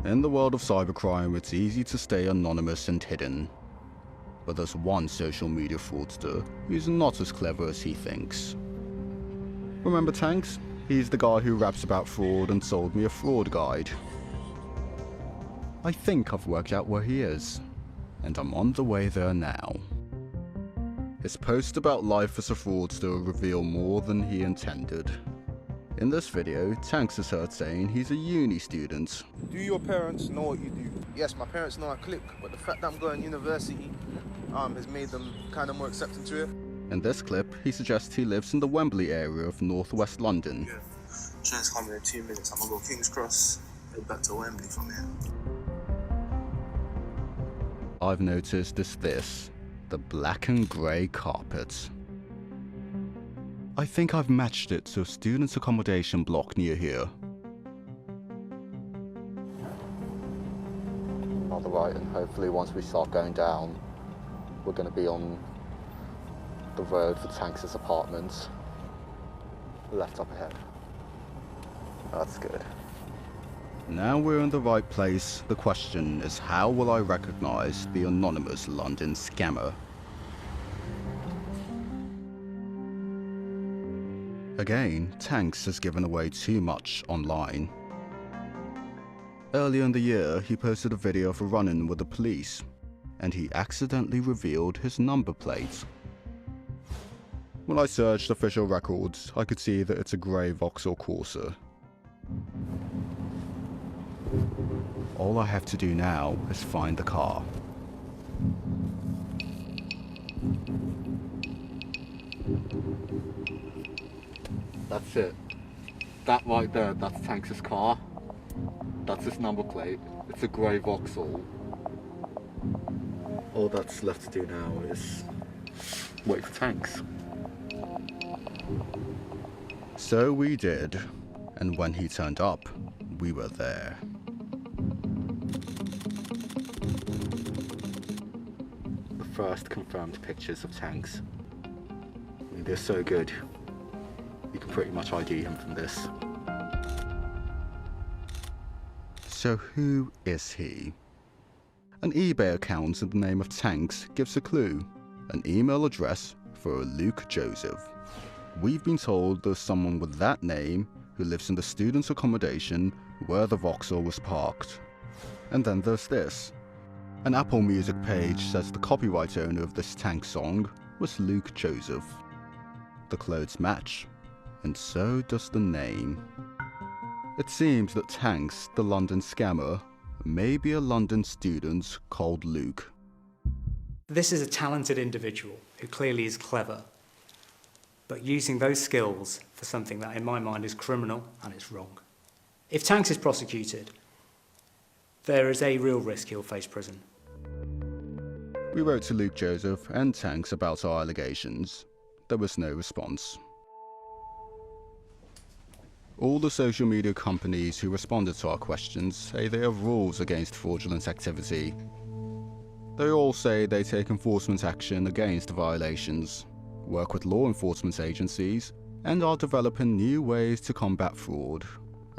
In the world of cybercrime, it's easy to stay anonymous and hidden. But there's one social media fraudster who's not as clever as he thinks. Remember Tankz? He's the guy who raps about fraud and sold me a fraud guide. I think I've worked out where he is, and I'm on the way there now. His post about life as a fraudster reveal more than he intended. In this video, Tankz is heard saying he's a uni student. Do your parents know what you do? Yes, my parents know I click, but the fact that I'm going to university has made them kind of more accepting to it. In this clip, he suggests he lives in the Wembley area of northwest London. Yeah. Train's coming in 2 minutes. I'm going to go King's Cross, head back to Wembley from here. I've noticed is this, the black and grey carpet. I think I've matched it to a student's accommodation block near here. On the right, and hopefully once we start going down, we're going to be on the road for Tankz' apartments. Left up ahead. That's good. Now we're in the right place, the question is how will I recognize the anonymous London scammer? Again, Tankz has given away too much online. Earlier in the year, he posted a video of a run-in with the police, and he accidentally revealed his number plate. When I searched official records, I could see that it's a grey Vauxhall Corsa. All I have to do now is find the car. That's it. That right there, that's Tankz' car. That's his number plate. It's a grey Vauxhall. All that's left to do now is wait for Tankz. So we did, and when he turned up, we were there. The first confirmed pictures of Tankz. I mean, they're so good. You can pretty much ID him from this. So who is he? An eBay account in the name of Tankz gives a clue. An email address for Luke Joseph. We've been told there's someone with that name who lives in the student's accommodation where the Vauxhall was parked. And then there's this. An Apple Music page says the copyright owner of this Tankz song was Luke Joseph. The clothes match, and so does the name. It seems that Tankz, the London scammer, may be a London student called Luke. This is a talented individual who clearly is clever, but using those skills for something that in my mind is criminal and it's wrong. If Tankz is prosecuted, there is a real risk he'll face prison. We wrote to Luke Joseph and Tankz about our allegations. There was no response. All the social media companies who responded to our questions say they have rules against fraudulent activity. They all say they take enforcement action against violations, work with law enforcement agencies, and are developing new ways to combat fraud.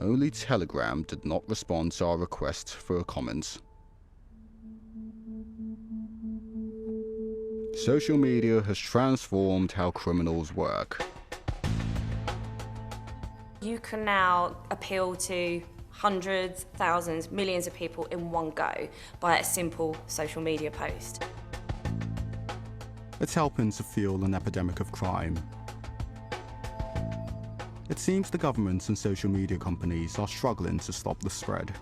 Only Telegram did not respond to our request for a comment. Social media has transformed how criminals work. You can now appeal to hundreds, thousands, millions of people in one go by a simple social media post. It's helping to fuel an epidemic of crime. It seems the governments and social media companies are struggling to stop the spread.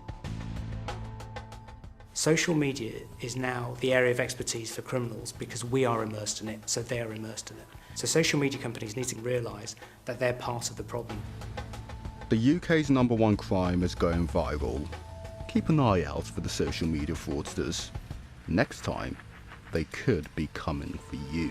Social media is now the area of expertise for criminals because we are immersed in it, so they are immersed in it. So social media companies need to realise that they're part of the problem. The UK's #1 crime is going viral. Keep an eye out for the social media fraudsters. Next time, they could be coming for you.